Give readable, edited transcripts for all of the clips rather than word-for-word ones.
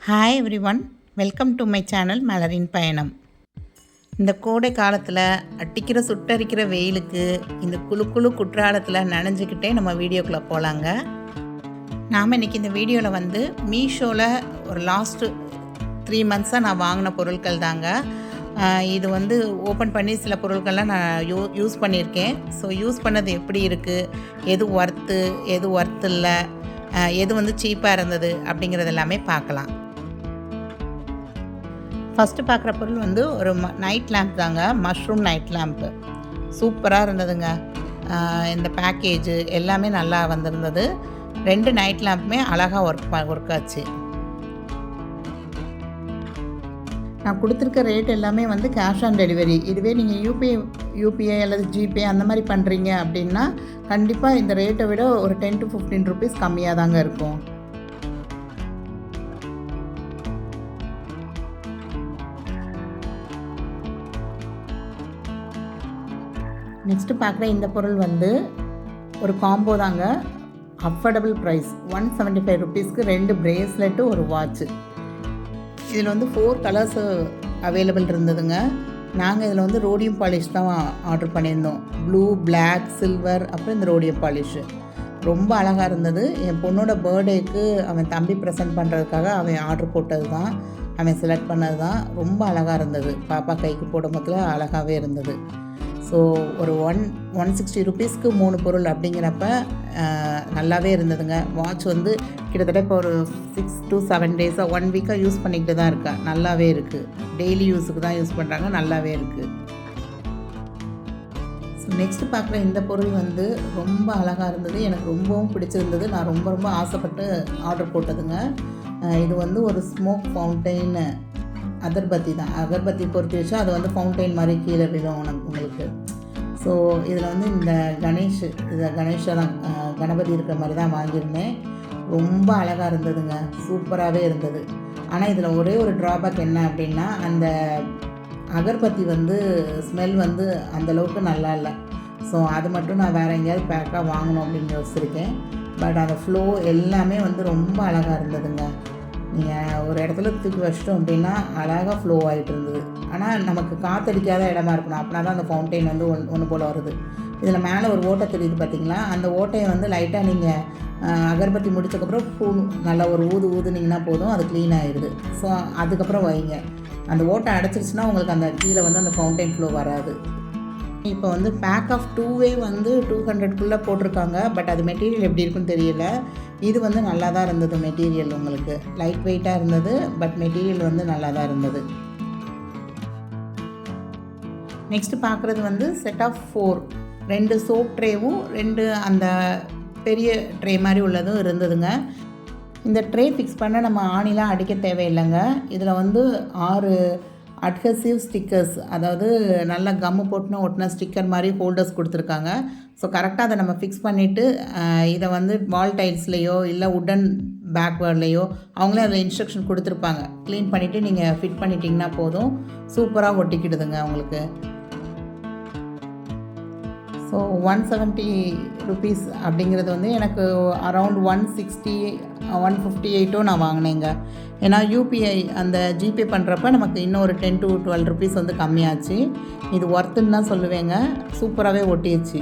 Hi everyone, welcome to my channel மலரின்பாயனம். இந்த கோடை காலத்தில் அடிக்கிற சுட்டரிக்கிற வெயிலுக்கு இந்த குழு குற்றாலத்தில் நனைஞ்சிக்கிட்டே நம்ம வீடியோக்குள்ளே போகலாங்க. நாம் இன்றைக்கி இந்த வீடியோவில் மீஷோவில் ஒரு லாஸ்ட்டு 3 மந்த்ஸாக நான் வாங்கின பொருட்கள் தாங்க. இது ஓப்பன் பண்ணி சில பொருட்கள்லாம் நான் யூஸ் பண்ணியிருக்கேன். ஸோ யூஸ் பண்ணது எப்படி இருக்குது, எது ஒர்த்து இல்லை, எது சீப்பாக இருந்தது அப்படிங்கிறது எல்லாமே பார்க்கலாம். ஃபஸ்ட்டு பார்க்குற பொருள் ஒரு நைட் லேம்ப் தாங்க. மஷ்ரூம் நைட் லேம்ப்பு சூப்பராக இருந்ததுங்க. இந்த பேக்கேஜு எல்லாமே நல்லா வந்திருந்தது. 2 நைட் லேம்ப்புமே அழகாக ஒர்க் ஆச்சு. நான் கொடுத்துருக்க ரேட் எல்லாமே கேஷ் ஆன் டெலிவரி. இதுவே நீங்கள் யூபிஐ அல்லது ஜிபே அந்த மாதிரி பண்ணுறீங்க அப்படின்னா கண்டிப்பாக இந்த ரேட்டை விட ஒரு 10 to 15 ருபீஸ் கம்மியாக தாங்க இருக்கும். நெக்ஸ்ட்டு பார்க்குற இந்த பொருள் ஒரு காம்போ தாங்க. அஃபோர்டபுள் ப்ரைஸ் 175 ருபீஸ்க்கு 2 பிரேஸ்லெட்டு ஒரு வாட்ச்சு. இதில் 4 கலர்ஸு அவைலபிள் இருந்ததுங்க. நாங்கள் இதில் ரோடியம் பாலிஷ் தான் ஆர்டர் பண்ணியிருந்தோம். ப்ளூ, பிளாக், சில்வர், அப்புறம் இந்த ரோடியம் பாலிஷு ரொம்ப அழகாக இருந்தது. என் பொண்ணோட பர்த்டேக்கு அவன் தம்பி ப்ரெசென்ட் பண்ணுறதுக்காக அவன் ஆர்டர் போட்டது தான், அவன் செலக்ட் பண்ணது தான். ரொம்ப அழகாக இருந்தது. பாப்பா கைக்கு போடும் போதில் அழகாகவே இருந்தது. ஸோ ஒரு 160 ருபீஸ்க்கு 3 பொருள் அப்படிங்கிறப்ப நல்லாவே இருந்ததுங்க. வாட்ச் கிட்டத்தட்ட இப்போ ஒரு 6 to 7 டேஸாக 1 வீக்காக யூஸ் பண்ணிக்கிட்டு தான் இருக்கேன். நல்லாவே இருக்குது. டெய்லி யூஸுக்கு தான் யூஸ் பண்ணுறாங்க. நல்லாவே இருக்குது. ஸோ நெக்ஸ்ட்டு பார்க்குற இந்த பொருள் ரொம்ப அழகாக இருந்தது. எனக்கு ரொம்பவும் பிடிச்சிருந்தது. நான் ரொம்ப ஆசைப்பட்டு ஆர்டர் போட்டதுங்க. இது ஒரு ஸ்மோக் ஃபவுண்டெயின் அகர்பத்தி தான். அகர்பத்தி பொறுத்து வச்சா அது ஃபவுண்டைன் மாதிரி கீழே விழும் உங்களுக்கு. ஸோ இதில் இந்த கணேஷா தான், கணபதி இருக்கிற மாதிரி தான் வாங்கியிருந்தேன். ரொம்ப அழகாக இருந்ததுங்க. சூப்பராகவே இருந்தது. ஆனால் இதில் ஒரே ஒரு ட்ராபேக் என்ன அப்படின்னா, அந்த அகர்பத்தி ஸ்மெல் அந்தளவுக்கு நல்லா இல்லை. ஸோ அது மட்டும் நான் வேறு எங்கேயாவது பேக்காக வாங்கணும் அப்படின்னு யோசிச்சிருக்கேன். பட் அந்த ஃப்ளோ எல்லாமே ரொம்ப அழகாக இருந்ததுங்க. நீங்கள் ஒரு இடத்துல தூக்கி வச்சிட்டோம் அப்படின்னா அழகாக ஃப்ளோ ஆகிட்டு இருந்தது. ஆனால் நமக்கு காற்றடிக்காத இடமா இருக்கணும். அப்படின்னா தான் அந்த ஃபவுண்டைன் ஒன்று போல் வருது. இதில் மேலே ஒரு ஓட்டை தெரியுது பார்த்திங்களா? அந்த ஓட்டையை லைட்டாக நீங்கள் அகர்பத்தி முடிச்சக்கப்புறம் நல்லா ஒரு ஊதுனீங்கன்னா போதும், அது க்ளீன் ஆகிடுது. ஸோ அதுக்கப்புறம் வைங்க. அந்த ஓட்டை அடைச்சிருச்சுன்னா உங்களுக்கு அந்த கீழே அந்த ஃபவுண்டைன் ஃப்ளோ வராது. இப்போ பேக் ஆஃப் 2வே 200க்குள்ளே போட்டிருக்காங்க. பட் அது மெட்டீரியல் எப்படி இருக்குன்னு தெரியல. இது நல்லா தான் இருந்தது. மெட்டீரியல் உங்களுக்கு லைட் வெயிட்டாக இருந்தது. பட் மெட்டீரியல் நல்லா தான் இருந்தது. நெக்ஸ்ட்டு பார்க்குறது செட் ஆஃப் 4 2 சோப் ட்ரேவும் 2 அந்த பெரிய ட்ரே மாதிரி உள்ளதும் இருந்ததுங்க. இந்த ட்ரே ஃபிக்ஸ் பண்ண நம்ம ஆணிலாம் அடிக்க தேவையில்லைங்க. இதில் 6 அட்ஹெசிவ் ஸ்டிக்கர்ஸ், அதாவது நல்லா கம்மு போட்டுன்னு ஒட்டின ஸ்டிக்கர் மாதிரி ஹோல்டர்ஸ் கொடுத்துருக்காங்க. ஸோ கரெக்டாக அதை நம்ம ஃபிக்ஸ் பண்ணிவிட்டு இதை வால் டைல்ஸ்லேயோ இல்லை உட்டன் பேக்வேர்ட்லேயோ அவங்களே அதில் இன்ஸ்ட்ரக்ஷன் கொடுத்துருப்பாங்க. க்ளீன் பண்ணிவிட்டு நீங்கள் ஃபிட் பண்ணிட்டீங்கன்னா போதும், சூப்பராக ஒட்டிக்கிடுதுங்க உங்களுக்கு. ஸோ 170 ருபீஸ் அப்படிங்கிறது எனக்கு அரவுண்ட் 160 158 நான் வாங்கினேங்க. ஏன்னா யூபிஐ அந்த ஜிபே பண்ணுறப்ப நமக்கு இன்னும் ஒரு 10 to 12 ருபீஸ் கம்மியாச்சு. இது ஒர்த்துன்னு தான் சொல்லுவேங்க. சூப்பராகவே ஒட்டிடுச்சு.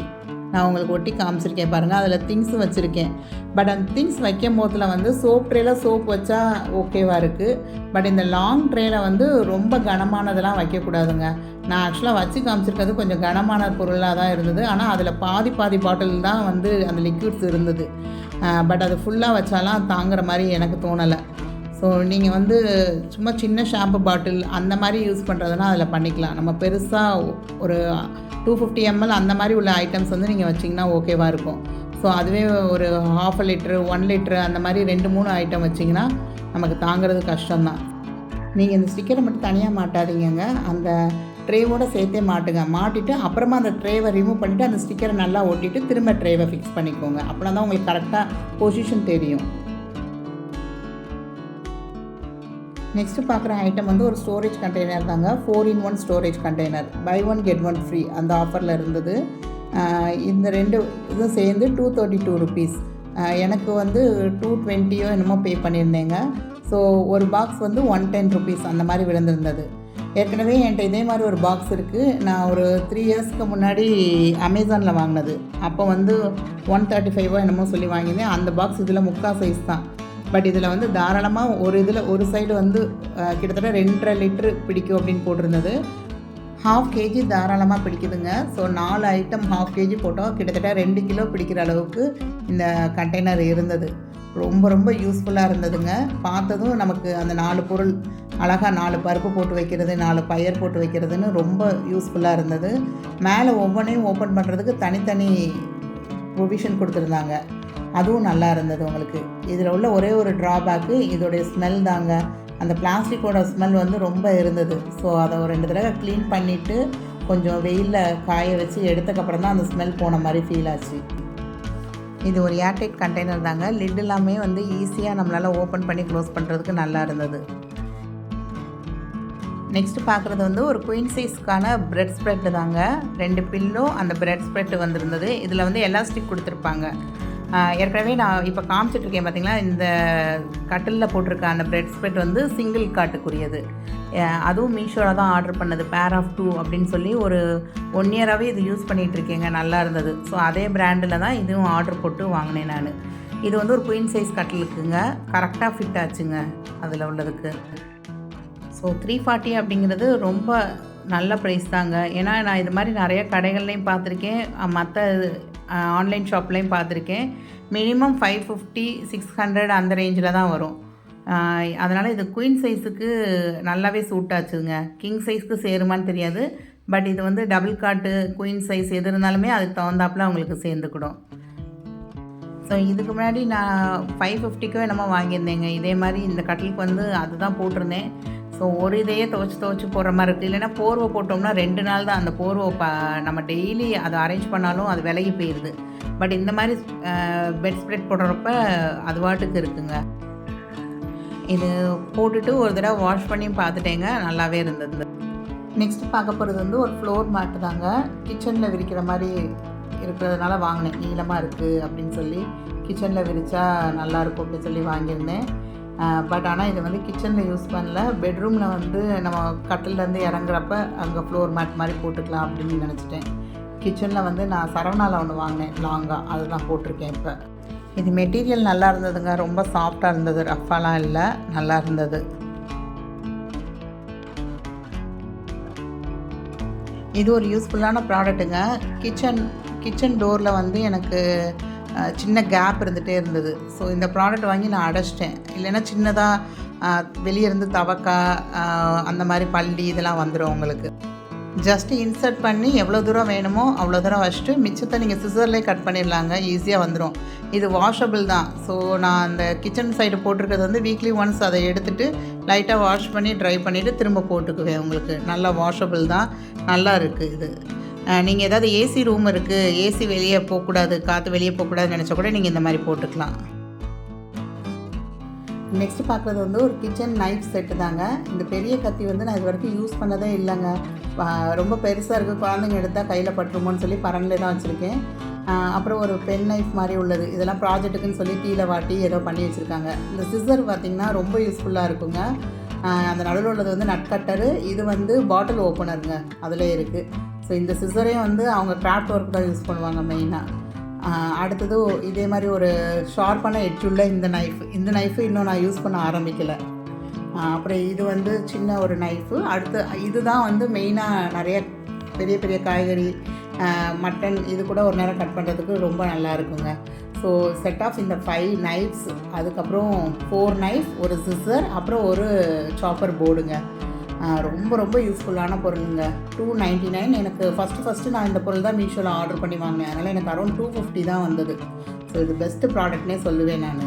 நான் உங்களுக்கு ஒட்டி காமிச்சிருக்கேன் பாருங்கள். அதில் திங்ஸும் வச்சுருக்கேன். பட் அந்த திங்ஸ் வைக்கும் போதில் சோப் ட்ரேயில் சோப் வச்சா ஓகேவாக இருக்குது. பட் இந்த லாங் ட்ரேயில் ரொம்ப கனமானதெல்லாம் வைக்கக்கூடாதுங்க. நான் ஆக்சுவலாக வச்சு காமிச்சிருக்கிறது கொஞ்சம் கனமான பொருளாக தான் இருந்தது. ஆனால் அதில் பாதி பாட்டில் தான் அந்த லிக்விட்ஸ் இருந்தது. பட் அது ஃபுல்லாக வச்சாலாம் தாங்குற மாதிரி எனக்கு தோணலை. ஸோ நீங்கள் சும்மா சின்ன ஷாம்பு பாட்டில் அந்த மாதிரி யூஸ் பண்ணுறதுனா அதில் பண்ணிக்கலாம். நம்ம பெருசாக ஒரு 250 ml அந்த மாதிரி உள்ள ஐட்டம்ஸ் நீங்கள் வச்சிங்கன்னா ஓகேவாக இருக்கும். ஸோ அதுவே ஒரு 1/2 லிட்ரு 1 லிட்ரு அந்த மாதிரி 2-3 ஐட்டம் வச்சிங்கன்னா நமக்கு தாங்கிறது கஷ்டம்தான். நீங்கள் இந்த ஸ்டிக்கரை மட்டும் தனியாக மாட்டாதீங்க. அந்த ட்ரேவோடு சேர்த்தே மாட்டிட்டு அப்புறமா அந்த ட்ரேவை ரிமூவ் பண்ணிவிட்டு அந்த ஸ்டிக்கரை நல்லா ஒட்டிட்டு திரும்ப ட்ரேவை ஃபிக்ஸ் பண்ணிக்கோங்க. அப்படின்னா தான் உங்களுக்கு கரெக்டாக பொசிஷன் தெரியும். நெக்ஸ்ட்டு பார்க்குற ஐட்டம் ஒரு ஸ்டோரேஜ் கண்டெய்னர் தாங்க. 4-in-1 storage container, by 1 get 1 free அந்த ஆஃபரில் இருந்தது. இந்த 2 இதுவும் சேர்ந்து 232 ருபீஸ். எனக்கு 220 என்னமோ பே பண்ணியிருந்தேங்க. ஸோ ஒரு பாக்ஸ் வந்து 110 ருபீஸ் அந்த மாதிரி விழுந்திருந்தது. ஏற்கனவே என்கிட்ட இதே மாதிரி ஒரு பாக்ஸ் இருக்குது. நான் ஒரு 3 இயர்ஸ்க்கு முன்னாடி அமேசானில் வாங்கினது. அப்போ வந்து 135 என்னமோ சொல்லி வாங்கியிருந்தேன். அந்த பாக்ஸ் இதில் முக்கால் சைஸ் தான். பட் இதில் வந்து தாராளமாக ஒரு சைடு வந்து கிட்டத்தட்ட 2.5 லிட்ரு பிடிக்கும் அப்படின்னு போட்டிருந்தது. 1/2 kg தாராளமாக பிடிக்குதுங்க. ஸோ 4 ஐட்டம் 1/2 kg போட்டோம். கிட்டத்தட்ட 2 கிலோ பிடிக்கிற அளவுக்கு இந்த கண்டெய்னர் இருந்தது. ரொம்ப யூஸ்ஃபுல்லாக இருந்ததுங்க. பார்த்ததும் நமக்கு அந்த 4 பொருள் அழகாக 4 பருப்பு போட்டு வைக்கிறது, 4 பயர் போட்டு வைக்கிறதுன்னு ரொம்ப யூஸ்ஃபுல்லாக இருந்தது. மேலே ஒவ்வொன்றையும் ஓப்பன் பண்ணுறதுக்கு தனித்தனி ப்ரொவிஷன் கொடுத்துருந்தாங்க. அதுவும் நல்லா இருந்தது உங்களுக்கு. இதில் உள்ள ஒரே ஒரு ட்ராபேக்கு இதோடைய ஸ்மெல் தாங்க. அந்த பிளாஸ்டிக்கோட ஸ்மெல் வந்து ரொம்ப இருந்தது. ஸோ அதை ஒரு 2 தடவை க்ளீன் பண்ணிவிட்டு கொஞ்சம் வெயிலில் காய வச்சு எடுத்தக்கப்புறம் தான் அந்த ஸ்மெல் போன மாதிரி ஃபீல் ஆச்சு. இது ஒரு ஏர்டைட் கண்டெய்னர் தாங்க. லிட் எல்லாமே வந்து ஈஸியாக நம்மளால் ஓப்பன் பண்ணி க்ளோஸ் பண்ணுறதுக்கு நல்லா இருந்தது. நெக்ஸ்ட்டு பார்க்குறது வந்து ஒரு குயின் சைஸ்க்கான பிரெட் ஸ்ப்ரெட்டு தாங்க. 2 பில்லோ அந்த பிரெட் ஸ்ப்ரெட்டு வந்திருந்தது. இதில் வந்து எலாஸ்டிக் கொடுத்துருப்பாங்க. ஏற்கனவே நான் இப்போ காமிச்சிட்ருக்கேன் பார்த்தீங்களா, இந்த கட்டிலில் போட்டிருக்க அந்த பிரெட் ஸ்ப்ரெட் வந்து சிங்கிள் காட்டுக்குரியது. அதுவும் மீஷோவில் தான் ஆர்டர் பண்ணது. பேர் ஆஃப் 2 அப்படின்னு சொல்லி ஒரு 1 இயராகவே இது யூஸ் பண்ணிகிட்ருக்கேங்க. நல்லா இருந்தது. ஸோ அதே பிராண்டில் தான் இதுவும் ஆர்டர் போட்டு வாங்கினேன் நான். இது வந்து ஒரு குயின் சைஸ் கட்டிலுக்குங்க. கரெக்டாக ஃபிட் ஆச்சுங்க அதில் உள்ளதுக்கு. ஸோ 340 அப்படிங்கிறது ரொம்ப நல்ல ப்ரைஸ் தாங்க. ஏன்னா நான் இது மாதிரி நிறைய கடைகள்லையும் பார்த்துருக்கேன், மற்ற ஆன்லைன் ஷாப்லேயும் பார்த்துருக்கேன். மினிமம் 550 600 அந்த ரேஞ்சில் தான் வரும். அதனால் இது குயின் சைஸுக்கு நல்லாவே சூட் ஆச்சுங்க. கிங் சைஸ்க்கு சேருமான்னு தெரியாது. பட் இது வந்து டபுள் காட்டு குயின் சைஸ் எது இருந்தாலுமே அதுக்கு தகுந்தாப்பில் அவங்களுக்கு சேர்ந்துக்கிடும். ஸோ இதுக்கு முன்னாடி நான் 550க்கோ என்னமோ வாங்கியிருந்தேங்க. இதே மாதிரி இந்த கட்டிலுக்கு வந்து அதுதான் போட்டிருந்தேன். ஸோ ஒரு இதையே துவச்சி போடுற மாதிரி இருக்குது. இல்லைன்னா போர்வை போட்டோம்னா 2 நாள் தான் அந்த போர்வை நம்ம டெய்லி அதை அரேஞ்ச் பண்ணாலும் அது விலகி போயிடுது. பட் இந்த மாதிரி பெட் ஸ்ப்ரெட் போடுறப்ப அது வாட்டுக்கு இருக்குங்க. இது போட்டுட்டு ஒரு தடவை வாஷ் பண்ணி பார்த்துட்டேங்க, நல்லாவே இருந்தது. நெக்ஸ்ட்டு பார்க்க போகிறது வந்து ஒரு ஃப்ளோர் மேட்டு தாங்க. கிச்சனில் விரிக்கிற மாதிரி இருக்கிறதுனால வாங்கினேன். நீளமாக இருக்குது அப்படின்னு சொல்லி கிச்சனில் விரித்தா நல்லாயிருக்கும் அப்படின்னு சொல்லி வாங்கியிருந்தேன். பட் ஆனால் இது வந்து கிச்சனில் யூஸ் பண்ணல. பெட்ரூமில் வந்து நம்ம கட்டிலேருந்து இறங்குறப்ப அங்கே ஃப்ளோர் மேட் மாதிரி போட்டுக்கலாம் அப்படின்னு நினச்சிட்டேன். கிச்சனில் வந்து நான் சரவணாவில் ஒன்று வாங்கினேன் லாங்காக, அதுதான் போட்டிருக்கேன் இப்போ. இது மெட்டீரியல் நல்லா இருந்ததுங்க. ரொம்ப சாஃப்டாக இருந்தது, ரஃப்பாலாம் இல்லை, நல்லா இருந்தது. இது ஒரு யூஸ்ஃபுல்லான ப்ராடக்ட்டுங்க. கிச்சன் டோரில் வந்து எனக்கு சின்ன கேப் இருந்துகிட்டே இருந்தது. ஸோ இந்த ப்ராடக்ட் வாங்கி நான் அடைச்சிட்டேன். இல்லைன்னா சின்னதாக வெளியே இருந்து தவக்கா அந்த மாதிரி பள்ளி இதெல்லாம் வந்துடும் உங்களுக்கு. ஜஸ்ட்டு இன்சர்ட் பண்ணி எவ்வளோ தூரம் வேணுமோ அவ்வளோ தூரம் வச்சுட்டு மிச்சத்தை நீங்கள் சிசர்லேயே கட் பண்ணிடலாங்க. ஈஸியாக வந்துடும். இது வாஷபிள் தான். ஸோ நான் அந்த கிச்சன் சைடு போட்டிருக்கிறது வந்து வீக்லி ஒன்ஸ் அதை எடுத்துகிட்டு லைட்டாக வாஷ் பண்ணி ட்ரை பண்ணிவிட்டு திரும்ப போட்டுக்குவேன். உங்களுக்கு நல்லா வாஷபிள் தான், நல்லா இருக்குது இது. நீங்கள் ஏதாவது ஏசி ரூம் இருக்குது, ஏசி வெளியே போகக்கூடாது, காற்று வெளியே போகக்கூடாதுன்னு நினச்சா கூட நீங்கள் இந்த மாதிரி போட்டுக்கலாம். நெக்ஸ்ட்டு பார்க்குறது வந்து ஒரு கிச்சன் நைஃப் செட்டு தாங்க. இந்த பெரிய கத்தி வந்து நான் இது வரைக்கும் யூஸ் பண்ணதே இல்லைங்க. ரொம்ப பெருசாக இருக்குது, குழந்தைங்க எடுத்தால் கையில் பட்டுருமோன்னு சொல்லி பரன்லே தான் வச்சுருக்கேன். அப்புறம் ஒரு பென் நைஃப் மாதிரி உள்ளது. இதெல்லாம் ப்ராஜெக்ட்டுக்குன்னு சொல்லி கீழே வாட்டி ஏதோ பண்ணி வச்சுருக்காங்க. இந்த சிசர் பார்த்திங்கன்னா ரொம்ப யூஸ்ஃபுல்லாக இருக்குங்க. அந்த நடுவில் உள்ளது வந்து நட் கட்டரு, இது வந்து பாட்டில் ஓப்பனருங்க, அதில் இருக்குது. ஸோ இந்த சிசரையும் வந்து அவங்க கிராஃப்ட் ஒர்க் தான் யூஸ் பண்ணுவாங்க மெயினாக. அடுத்தது இதே மாதிரி ஒரு ஷார்ப்பான எட்ஜுள்ள இந்த நைஃபு இன்னும் நான் யூஸ் பண்ண ஆரம்பிக்கலை. அப்புறம் இது வந்து சின்ன ஒரு நைஃபு. அடுத்து இதுதான் வந்து மெயினாக நிறைய பெரிய பெரிய காய்கறி, மட்டன் இது கூட ஒரு நேரம் கட் பண்ணுறதுக்கு ரொம்ப நல்லா இருக்குங்க. ஸோ செட் ஆஃப் இந்த 5 நைஃப்ஸ், அதுக்கப்புறம் 4 நைஃப், ஒரு சிசர், அப்புறம் ஒரு சாப்பர் போர்டுங்க. ரொம்ப யூஸ்ஃபுல்லான பொருளுங்க. 299. எனக்கு ஃபஸ்ட்டு நான் இந்த பொருள் தான் மீஷோவில் ஆர்டர் பண்ணி வாங்கினேன். அதனால் எனக்கு அரௌண்ட் 250 தான் வந்தது. ஸோ இது பெஸ்ட்டு ப்ராடக்ட்னே சொல்லுவேன் நான்.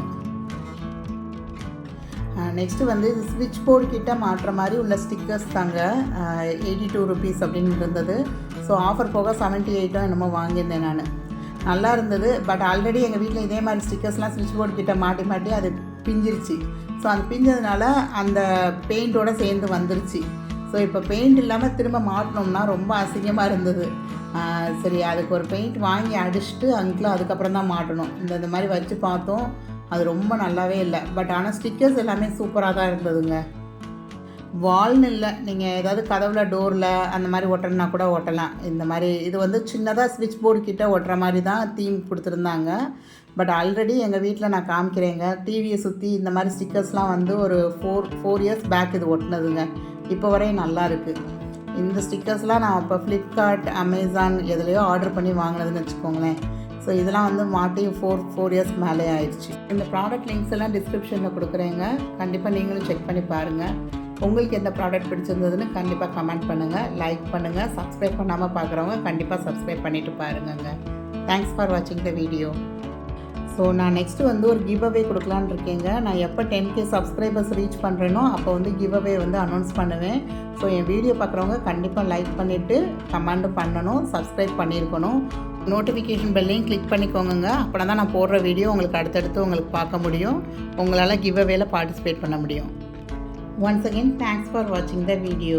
நெக்ஸ்ட்டு வந்து இது ஸ்விட்ச் போர்டு கிட்ட மாட்டுற மாதிரி உள்ள ஸ்டிக்கர்ஸ் தாங்க. 82 ருபீஸ் அப்படின்னு இருந்தது. ஸோ ஆஃபர் போக 78 என்னமோ வாங்கியிருந்தேன் நான். நல்லா இருந்தது. பட் ஆல்ரெடி எங்கள் வீட்டில் இதே மாதிரி ஸ்டிக்கர்ஸ்லாம் ஸ்விட்ச் போர்டு கிட்ட மாட்டி அது பிஞ்சிருச்சு. ஸோ அந்த பிஞ்சதுனால அந்த பெயிண்டோடு சேர்ந்து வந்துருச்சு. ஸோ இப்போ பெயிண்ட் இல்லாமல் திரும்ப மாட்டினோம்னா ரொம்ப அசிங்கமாக இருந்தது. சரி, அதுக்கு ஒரு பெயிண்ட் வாங்கி அடிச்சுட்டு அதுக்கப்புறம் தான் மாட்டணும். இந்த மாதிரி வச்சு பார்த்தோம். அது ரொம்ப நல்லாவே இல்லை. பட் ஆனால் ஸ்டிக்கர்ஸ் எல்லாமே சூப்பராக தான் இருந்ததுங்க. வால்னு இல்லை, நீங்கள் ஏதாவது கதவில் டோரில் அந்த மாதிரி ஒட்டணுன்னா கூட ஒட்டலாம். இந்த மாதிரி இது வந்து சின்னதாக ஸ்விட்ச் போர்டு கிட்டே ஒட்டுற மாதிரி தான் தீம் கொடுத்துருந்தாங்க. பட் ஆல்ரெடி எங்கள் வீட்டில் நான் காமிக்கிறேங்க, டிவியை சுற்றி இந்த மாதிரி ஸ்டிக்கர்ஸ்லாம் வந்து ஒரு ஃபோர் இயர்ஸ் பேக் இது ஒட்டினதுங்க. இப்போ வரையும் நல்லா இருக்குது. இந்த ஸ்டிக்கர்ஸ்லாம் நான் இப்போ ஃப்ளிப்கார்ட், அமேசான் எதுலேயோ ஆர்டர் பண்ணி வாங்கினதுன்னு வச்சுக்கோங்களேன். ஸோ இதெல்லாம் வந்து மாட்டி ஃபோர் இயர்ஸ்க்கு மேலே ஆயிடுச்சு. இந்த ப்ராடக்ட் லிங்க்ஸ் எல்லாம் டிஸ்கிரிப்ஷனில் கொடுக்குறேங்க, கண்டிப்பாக நீங்களும் செக் பண்ணி பாருங்கள். உங்களுக்கு எந்த ப்ராடக்ட் பிடிச்சிருந்ததுன்னு கண்டிப்பாக கமெண்ட் பண்ணுங்கள், லைக் பண்ணுங்கள். சப்ஸ்கிரைப் பண்ணாமல் பார்க்குறவங்க கண்டிப்பாக சப்ஸ்கிரைப் பண்ணிவிட்டு பாருங்கங்க. தேங்க்ஸ் ஃபார் வாட்சிங் த வீடியோ. ஸோ நான் நெக்ஸ்ட்டு வந்து ஒரு கிவ் அவே கொடுக்கலான்னு இருக்கேங்க. நான் எப்போ 10K சப்ஸ்கிரைபர்ஸ் ரீச் பண்ணுறேனோ அப்போ வந்து கிவ் அவே வந்து அனௌன்ஸ் பண்ணுவேன். ஸோ என் வீடியோ பார்க்குறவங்க கண்டிப்பாக லைக் பண்ணிவிட்டு கமெண்ட் பண்ணணும், சப்ஸ்கிரைப் பண்ணியிருக்கணும். நோட்டிஃபிகேஷன் பெல்லையும் கிளிக் பண்ணிக்கோங்க. அப்படின்னா தான் நான் போடுற வீடியோ உங்களுக்கு அடுத்தடுத்து உங்களுக்கு பார்க்க முடியும். உங்களால் கிவ் அவேல பார்ட்டிசிபேட் பண்ண முடியும். Once again, thanks for watching the video.